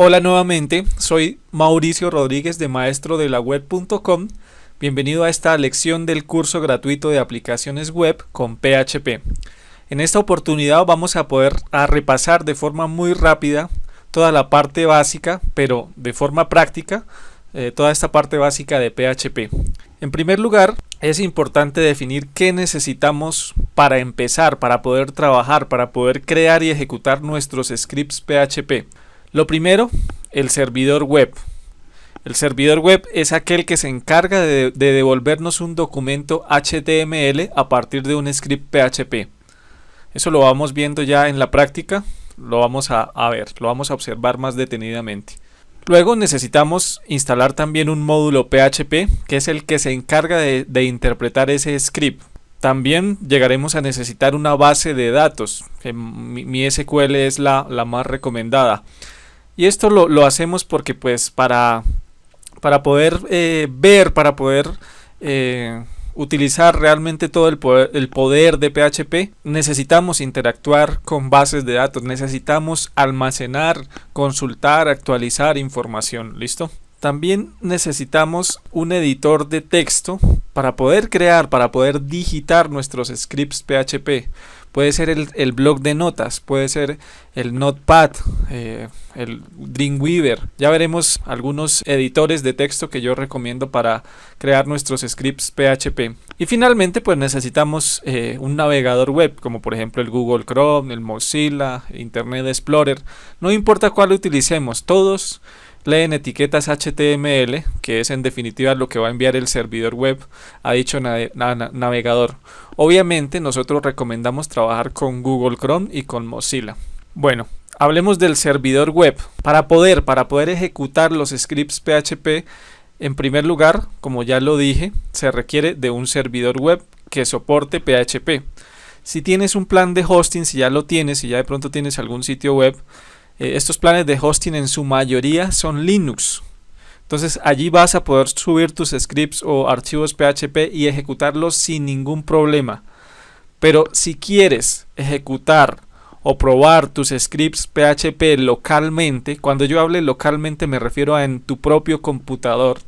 Hola nuevamente, soy Mauricio Rodríguez de maestrodelaweb.com. Bienvenido a esta lección del curso gratuito de aplicaciones web con PHP. En esta oportunidad vamos a poder repasar de forma muy rápida toda la parte básica, pero de forma práctica, toda esta parte básica de PHP. En primer lugar, es importante definir qué necesitamos para empezar, para poder trabajar, para poder crear y ejecutar nuestros scripts PHP. Lo primero, el servidor web. El servidor web es aquel que se encarga de devolvernos un documento HTML a partir de un script PHP. Eso lo vamos viendo ya en la práctica, lo vamos a ver, lo vamos a observar más detenidamente. Luego necesitamos instalar también un módulo PHP, que es el que se encarga de interpretar ese script. También llegaremos a necesitar una base de datos, que mi SQL es la más recomendada. Y esto lo hacemos porque pues para poder ver, para poder utilizar realmente todo el poder de PHP, necesitamos interactuar con bases de datos, necesitamos almacenar, consultar, actualizar información, ¿listo? También necesitamos un editor de texto para poder crear, para poder digitar nuestros scripts PHP. Puede ser el bloc de notas, puede ser el Notepad, el Dreamweaver. Ya veremos algunos editores de texto que yo recomiendo para crear nuestros scripts PHP. Y finalmente pues necesitamos un navegador web, como por ejemplo el Google Chrome, el Mozilla, Internet Explorer. No importa cuál utilicemos, todos leen etiquetas HTML, que es en definitiva lo que va a enviar el servidor web a dicho navegador. Obviamente nosotros recomendamos trabajar con Google Chrome y con Mozilla. Bueno, hablemos del servidor web. Para poder ejecutar los scripts PHP, en primer lugar, como ya lo dije, se requiere de un servidor web que soporte PHP. Si tienes un plan de hosting, si ya lo tienes, si ya de pronto tienes algún sitio web, estos planes de hosting en su mayoría son Linux. Entonces allí vas a poder subir tus scripts o archivos PHP y ejecutarlos sin ningún problema. Pero si quieres ejecutar o probar tus scripts PHP localmente, cuando yo hable localmente me refiero a en tu propio computador,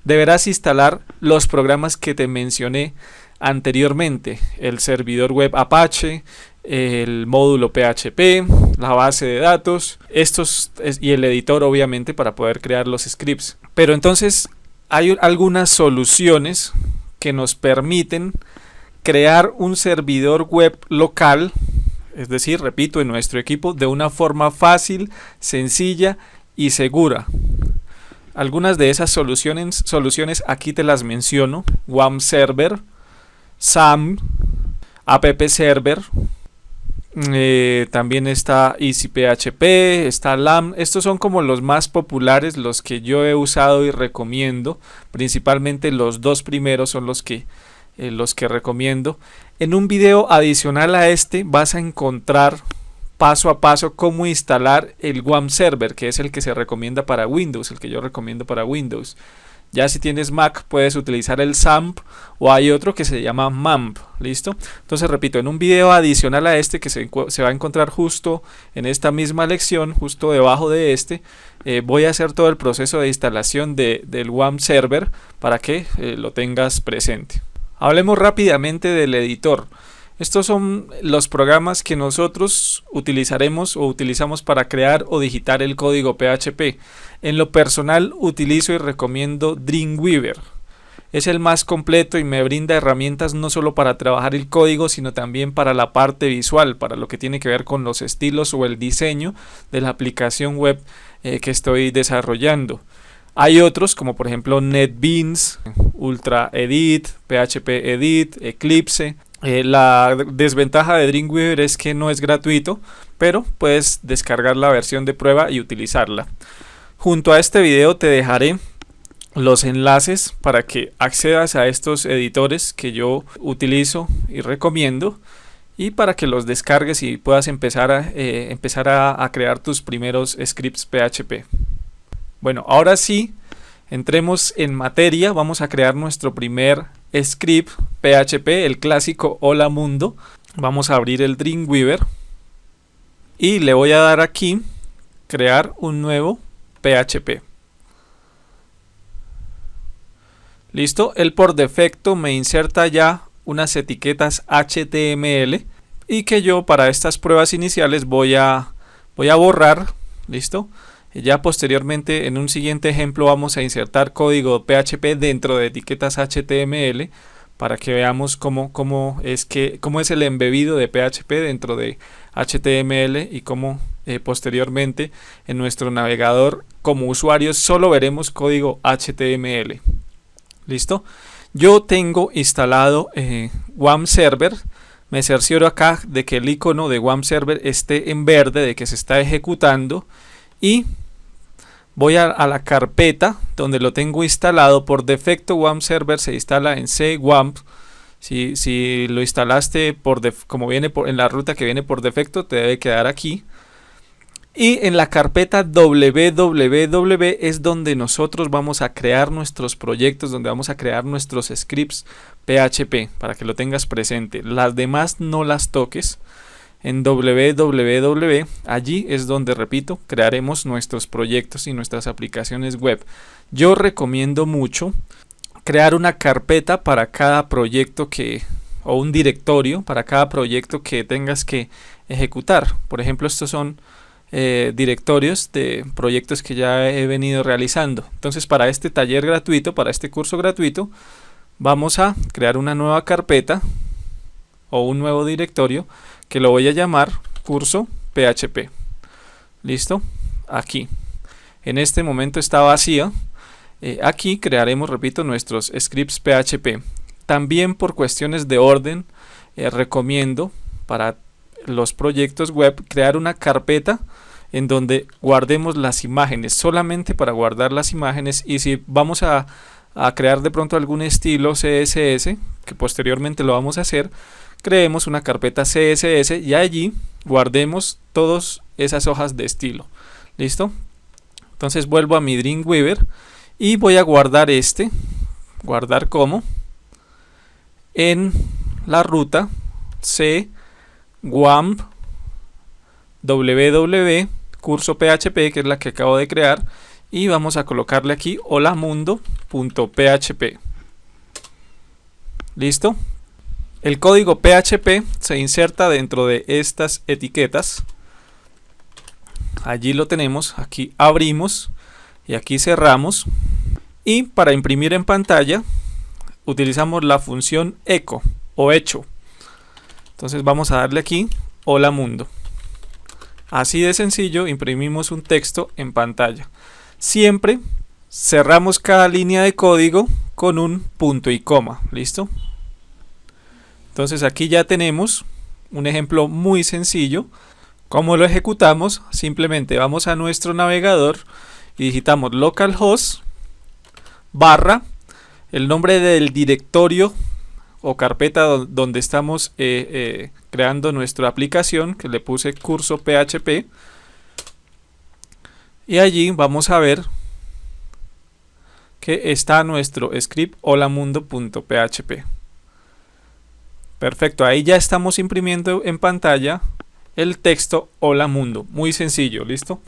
deberás instalar los programas que te mencioné anteriormente: el servidor web Apache, el módulo PHP, la base de datos, y el editor obviamente para poder crear los scripts. Pero entonces hay algunas soluciones que nos permiten crear un servidor web local, es decir, repito, en nuestro equipo, de una forma fácil, sencilla y segura. Algunas de esas soluciones aquí te las menciono: WAM Server, SAM, App Server. También está EasyPHP, está LAMP. Estos son como los más populares, los que yo he usado y recomiendo. Principalmente los dos primeros son los que recomiendo. En un video adicional a este vas a encontrar paso a paso cómo instalar el WAM Server, que es el que se recomienda para Windows, el que yo recomiendo para Windows. Ya si tienes Mac puedes utilizar el SAMP, o hay otro que se llama MAMP, ¿listo? Entonces repito, en un video adicional a este que se va a encontrar justo en esta misma lección, justo debajo de este, voy a hacer todo el proceso de instalación del WAM Server para que lo tengas presente. Hablemos rápidamente del editor. Estos son los programas que nosotros utilizaremos o utilizamos para crear o digitar el código PHP. En lo personal utilizo y recomiendo Dreamweaver. Es el más completo y me brinda herramientas no solo para trabajar el código, sino también para la parte visual, para lo que tiene que ver con los estilos o el diseño de la aplicación web que estoy desarrollando. Hay otros como por ejemplo NetBeans, Ultra Edit, PHP Edit, Eclipse. La desventaja de Dreamweaver es que no es gratuito, pero puedes descargar la versión de prueba y utilizarla. Junto a este video te dejaré los enlaces para que accedas a estos editores que yo utilizo y recomiendo, y para que los descargues y puedas empezar a crear tus primeros scripts PHP. Bueno, ahora sí, entremos en materia. Vamos a crear nuestro primer script PHP, el clásico Hola Mundo. Vamos a abrir el Dreamweaver y le voy a dar aquí crear un nuevo .php. Listo, él por defecto me inserta ya unas etiquetas HTML y que yo para estas pruebas iniciales voy a borrar. Listo. Ya posteriormente en un siguiente ejemplo vamos a insertar código PHP dentro de etiquetas HTML para que veamos cómo es el embebido de PHP dentro de HTML y cómo posteriormente en nuestro navegador como usuarios solo veremos código HTML. Listo. Yo tengo instalado WAMP Server. Me cercioro acá de que el icono de WAMP Server esté en verde, de que se está ejecutando, y voy a la carpeta donde lo tengo instalado. Por defecto WAMP Server se instala en cwamp. Si lo instalaste como viene en la ruta que viene por defecto, te debe quedar aquí. Y en la carpeta www es donde nosotros vamos a crear nuestros proyectos, donde vamos a crear nuestros scripts PHP, para que lo tengas presente. Las demás no las toques. En www, allí es donde, repito, crearemos nuestros proyectos y nuestras aplicaciones web. Yo recomiendo mucho crear una carpeta para cada proyecto o un directorio para cada proyecto que tengas que ejecutar. Por ejemplo, estos son directorios de proyectos que ya he venido realizando. Entonces, para este taller gratuito, para este curso gratuito, vamos a crear una nueva carpeta o un nuevo directorio que lo voy a llamar curso PHP. Listo. Aquí en este momento está vacía. Aquí crearemos, repito, nuestros scripts PHP. También por cuestiones de orden recomiendo para los proyectos web crear una carpeta en donde guardemos las imágenes, solamente para guardar las imágenes. Y si vamos a crear de pronto algún estilo CSS, que posteriormente lo vamos a hacer, creemos una carpeta CSS y allí guardemos todas esas hojas de estilo. ¿Listo? Entonces vuelvo a mi Dreamweaver y voy a guardar guardar como, en la ruta C WAMP www curso PHP, que es la que acabo de crear, y vamos a colocarle aquí holamundo.php. ¿Listo? El código PHP se inserta dentro de estas etiquetas. Allí lo tenemos, aquí abrimos y aquí cerramos. Y para imprimir en pantalla utilizamos la función echo o hecho. Entonces vamos a darle aquí Hola Mundo. Así de sencillo imprimimos un texto en pantalla. Siempre cerramos cada línea de código con un punto y coma. ¿Listo? Entonces aquí ya tenemos un ejemplo muy sencillo. ¿Cómo lo ejecutamos? Simplemente vamos a nuestro navegador y digitamos localhost barra el nombre del directorio o carpeta donde estamos creando nuestra aplicación, que le puse curso PHP, y allí vamos a ver que está nuestro script holamundo.php. Perfecto, ahí ya estamos imprimiendo en pantalla el texto Hola Mundo, muy sencillo. ¿Listo?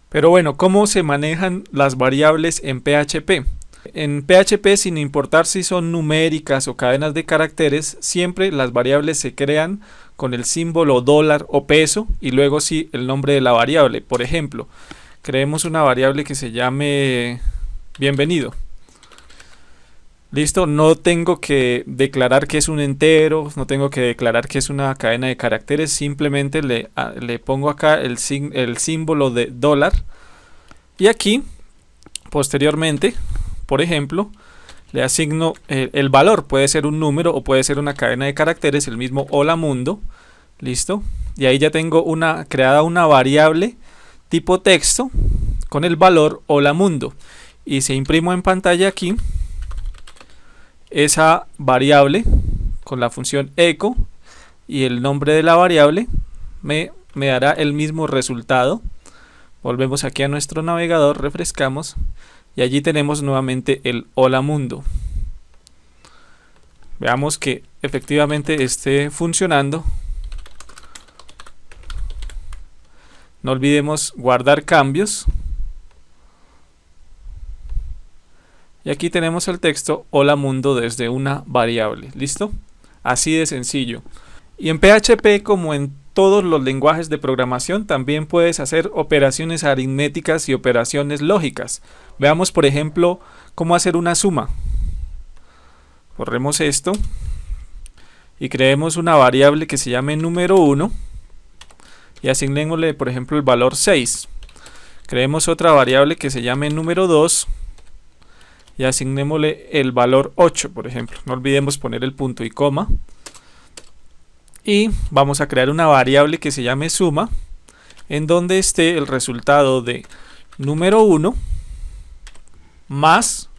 Pero bueno, ¿cómo se manejan las variables en PHP? En PHP, sin importar si son numéricas o cadenas de caracteres, siempre las variables se crean con el símbolo dólar o peso y luego sí el nombre de la variable. Por ejemplo, creemos una variable que se llame bienvenido. Listo, no tengo que declarar que es un entero, no tengo que declarar que es una cadena de caracteres, simplemente le pongo acá el símbolo de dólar y aquí posteriormente, por ejemplo, le asigno el valor, puede ser un número o puede ser una cadena de caracteres, el mismo Hola Mundo. Listo, y ahí ya tengo creada una variable tipo texto con el valor Hola Mundo, y si imprimo en pantalla aquí esa variable con la función echo y el nombre de la variable, me dará el mismo resultado. Volvemos aquí a nuestro navegador, refrescamos y allí tenemos nuevamente el Hola Mundo. Veamos que efectivamente esté funcionando. No olvidemos guardar cambios. Y aquí tenemos el texto hola mundo desde una variable. ¿Listo? Así de sencillo. Y en PHP, como en todos los lenguajes de programación, también puedes hacer operaciones aritméticas y operaciones lógicas. Veamos, por ejemplo, cómo hacer una suma. Corremos esto y creemos una variable que se llame número 1 y asignémosle, por ejemplo, el valor 6. Creemos otra variable que se llame número 2 y asignémosle el valor 8, por ejemplo. No olvidemos poner el punto y coma. Y vamos a crear una variable que se llame suma, en donde esté el resultado de número 1 más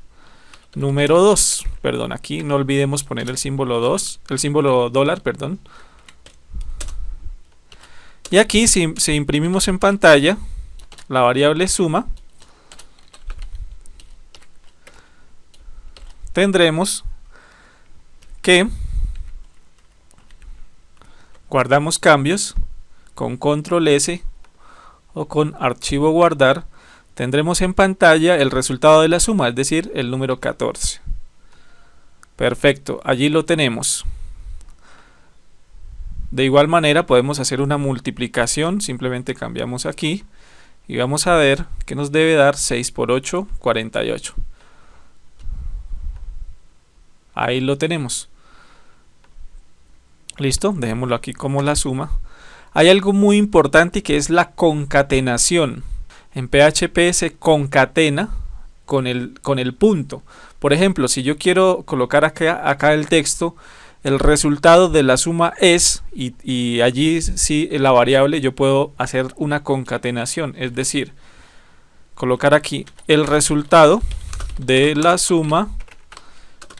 número 2. Perdón, aquí no olvidemos poner el símbolo 2, el símbolo dólar, perdón. Y aquí si imprimimos en pantalla la variable suma, tendremos que guardamos cambios con control S o con archivo guardar, tendremos en pantalla el resultado de la suma, es decir, el número 14. Perfecto, allí lo tenemos. De igual manera podemos hacer una multiplicación, simplemente cambiamos aquí y vamos a ver que nos debe dar 6 por 8, 48. Ahí lo tenemos. Listo, dejémoslo aquí como la suma. Hay algo muy importante que es la concatenación. En PHP se concatena con el punto. Por ejemplo, si yo quiero colocar acá el texto, el resultado de la suma es, y allí sí la variable, yo puedo hacer una concatenación, es decir, colocar aquí el resultado de la suma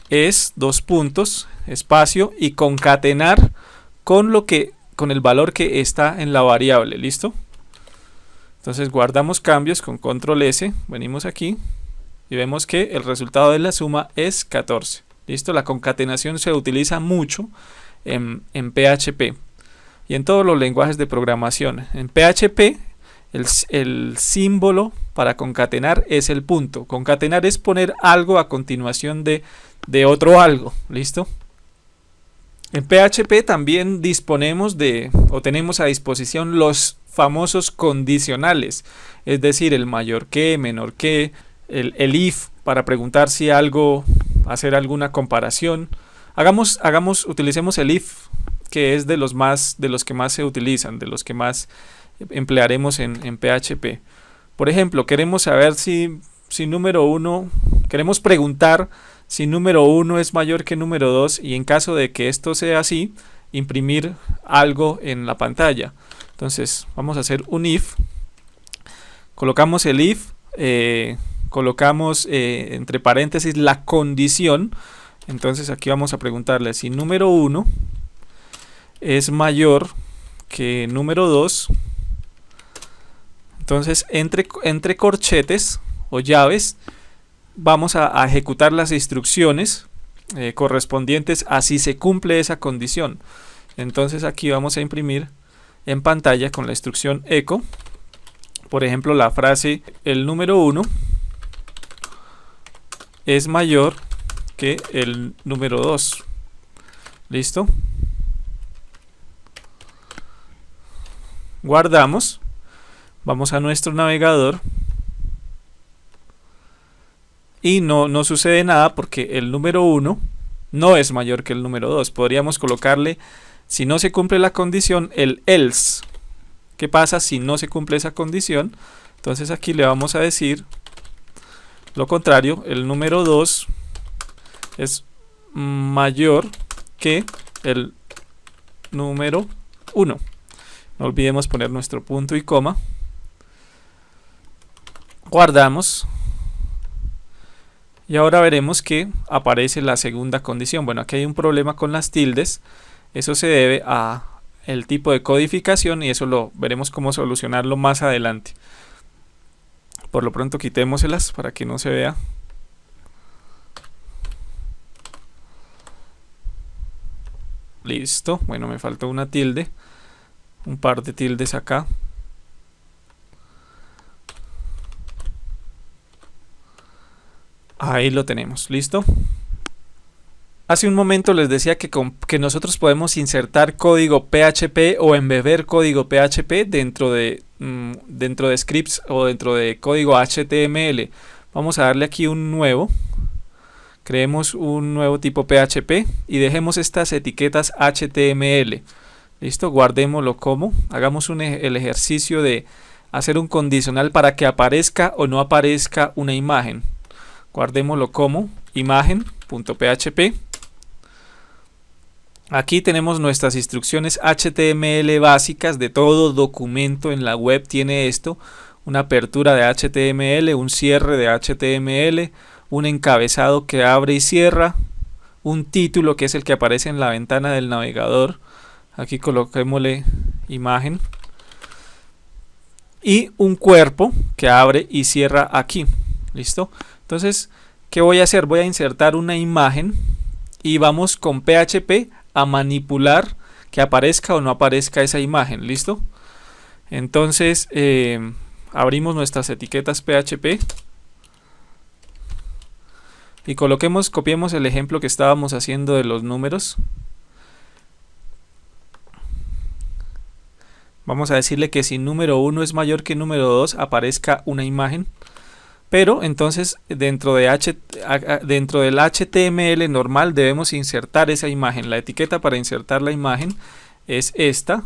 es, dos puntos, espacio, y concatenar con el valor que está en la variable. ¿Listo? Entonces guardamos cambios con control S, venimos aquí y vemos que el resultado de la suma es 14. ¿Listo? La concatenación se utiliza mucho en PHP y en todos los lenguajes de programación. En PHP el símbolo para concatenar es el punto. Concatenar es poner algo a continuación de otro algo. ¿Listo? En PHP también disponemos o tenemos a disposición los famosos condicionales, es decir, el mayor que, menor que, el if para preguntar si algo, hacer alguna comparación. Utilicemos el if, que es de los que más se utilizan, de los que más emplearemos en PHP. Por ejemplo, queremos saber si número 1, queremos preguntar si número 1 es mayor que número 2 y en caso de que esto sea así, imprimir algo en la pantalla. Entonces vamos a hacer un if, colocamos el if, colocamos entre paréntesis la condición. Entonces aquí vamos a preguntarle si número 1 es mayor que número 2. Entonces entre corchetes o llaves vamos a ejecutar las instrucciones correspondientes a si se cumple esa condición. Entonces aquí vamos a imprimir en pantalla con la instrucción echo, por ejemplo, la frase el número 1 es mayor que el número 2. ¿Listo? Guardamos, vamos a nuestro navegador y no sucede nada porque el número 1 no es mayor que el número 2. Podríamos colocarle, si no se cumple la condición, el else. ¿Qué pasa si no se cumple esa condición? Entonces aquí le vamos a decir lo contrario, el número 2 es mayor que el número 1. No olvidemos poner nuestro punto y coma. Guardamos. Y ahora veremos que aparece la segunda condición. Bueno, aquí hay un problema con las tildes. Eso se debe a el tipo de codificación y eso lo veremos cómo solucionarlo más adelante. Por lo pronto quitémoselas para que no se vea. Listo. Bueno, me faltó una tilde. Un par de tildes acá. Ahí lo tenemos, ¿listo? Hace un momento les decía que nosotros podemos insertar código PHP o embeber código PHP dentro de scripts o dentro de código HTML. Vamos a darle aquí un nuevo. Creemos un nuevo tipo PHP y dejemos estas etiquetas HTML. Listo, guardémoslo como. Hagamos el ejercicio de hacer un condicional para que aparezca o no aparezca una imagen. Guardémoslo como imagen.php. Aquí tenemos nuestras instrucciones HTML básicas. De todo documento en la web tiene esto: una apertura de HTML, un cierre de HTML, un encabezado que abre y cierra, un título que es el que aparece en la ventana del navegador. Aquí coloquémosle imagen y un cuerpo que abre y cierra aquí. ¿Listo? Entonces, ¿qué voy a hacer? Voy a insertar una imagen y vamos con PHP a manipular que aparezca o no aparezca esa imagen. ¿Listo? Entonces abrimos nuestras etiquetas PHP y copiemos el ejemplo que estábamos haciendo de los números. Vamos a decirle que si número 1 es mayor que número 2 aparezca una imagen. Pero entonces dentro del HTML normal debemos insertar esa imagen. La etiqueta para insertar la imagen es esta.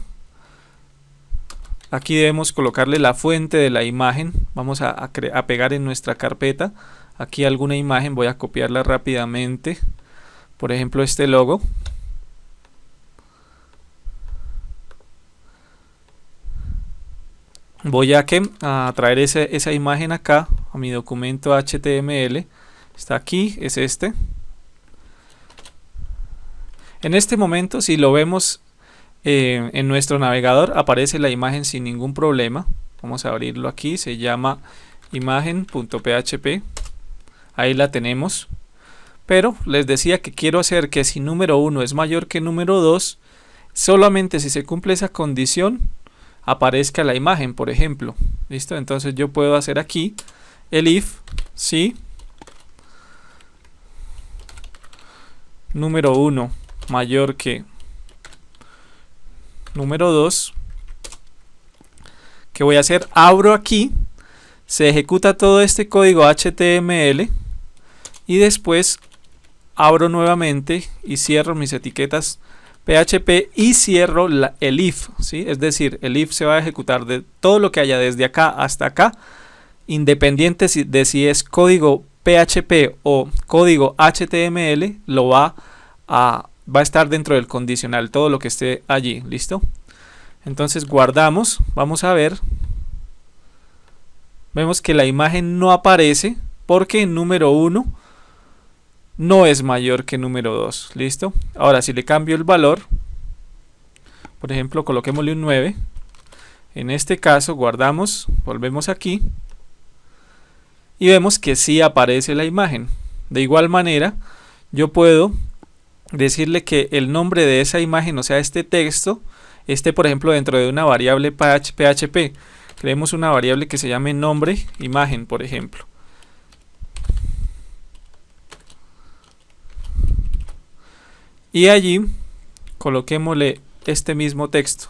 Aquí debemos colocarle la fuente de la imagen. Vamos a pegar en nuestra carpeta aquí alguna imagen. Voy a copiarla rápidamente. Por ejemplo, este logo. Voy a traer esa imagen acá a mi documento HTML. Está aquí, es este. En este momento, si lo vemos en nuestro navegador, aparece la imagen sin ningún problema. Vamos a abrirlo aquí, se llama imagen.php. Ahí la tenemos. Pero les decía que quiero hacer que si número 1 es mayor que número 2, solamente si se cumple esa condición aparezca la imagen, por ejemplo. ¿Listo? Entonces yo puedo hacer aquí el if si número 1 mayor que número 2. ¿Qué voy a hacer? Abro aquí, se ejecuta todo este código HTML y después abro nuevamente y cierro mis etiquetas PHP y cierro el if, ¿sí? Es decir, el if se va a ejecutar de todo lo que haya desde acá hasta acá, independiente de si es código PHP o código HTML, va a estar dentro del condicional, todo lo que esté allí. ¿Listo? Entonces guardamos, vamos a ver, vemos que la imagen no aparece porque número 1 no es mayor que número 2. ¿Listo? Ahora si le cambio el valor, por ejemplo coloquémosle un 9, en este caso guardamos, volvemos aquí y vemos que sí aparece la imagen. De igual manera yo puedo decirle que el nombre de esa imagen, o sea este texto, esté por ejemplo dentro de una variable PHP. Creemos una variable que se llame nombre imagen, por ejemplo. Y allí coloquémosle este mismo texto.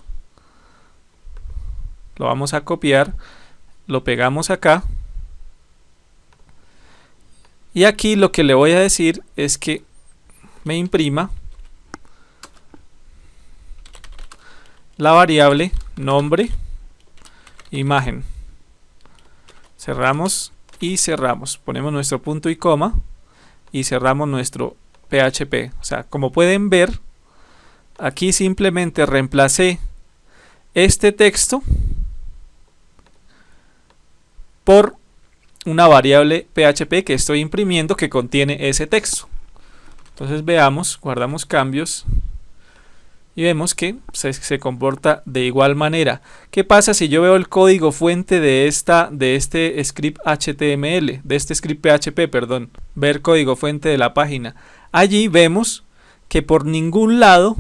Lo vamos a copiar, lo pegamos acá. Y aquí lo que le voy a decir es que me imprima la variable nombre imagen. Cerramos y cerramos. Ponemos nuestro punto y coma y cerramos nuestro PHP. O sea, como pueden ver, aquí simplemente reemplacé este texto por una variable PHP que estoy imprimiendo que contiene ese texto. Entonces veamos, guardamos cambios y vemos que se comporta de igual manera. ¿Qué pasa si yo veo el código fuente de este script HTML, de este script PHP, perdón? Ver código fuente de la página. Allí vemos que por ningún lado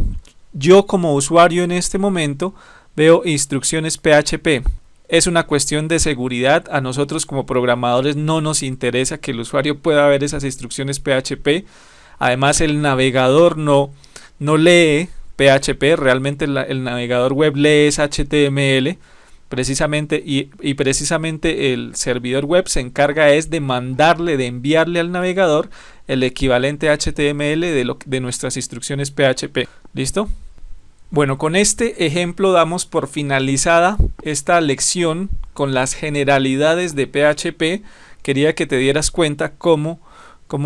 yo como usuario en este momento veo instrucciones PHP. Es una cuestión de seguridad. A nosotros como programadores no nos interesa que el usuario pueda ver esas instrucciones PHP. Además, el navegador no lee PHP, realmente el navegador web lee es HTML. Precisamente y precisamente el servidor web se encarga es de enviarle al navegador el equivalente HTML de nuestras instrucciones PHP. ¿Listo? Bueno, con este ejemplo damos por finalizada esta lección con las generalidades de PHP. Quería que te dieras cuenta cómo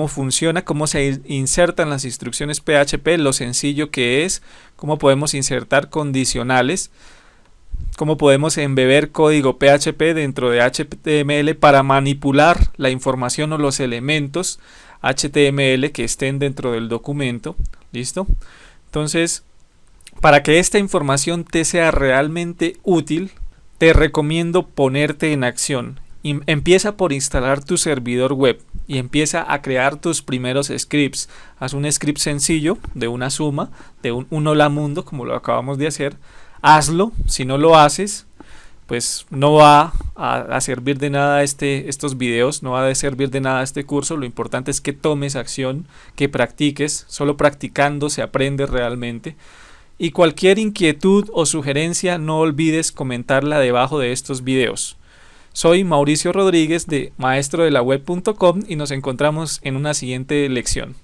funciona, cómo se insertan las instrucciones PHP, lo sencillo que es, cómo podemos insertar condicionales, cómo podemos embeber código PHP dentro de HTML para manipular la información o los elementos HTML que estén dentro del documento. ¿Listo? Entonces, para que esta información te sea realmente útil, te recomiendo ponerte en acción. Empieza por instalar tu servidor web y empieza a crear tus primeros scripts. Haz un script sencillo de una suma, de un hola mundo, como lo acabamos de hacer. Hazlo. Si no lo haces, pues no va a servir de nada estos videos, no va a servir de nada este curso. Lo importante es que tomes acción, que practiques. Solo practicando se aprende realmente. Y cualquier inquietud o sugerencia no olvides comentarla debajo de estos videos. Soy Mauricio Rodríguez de maestrodelaWeb.com y nos encontramos en una siguiente lección.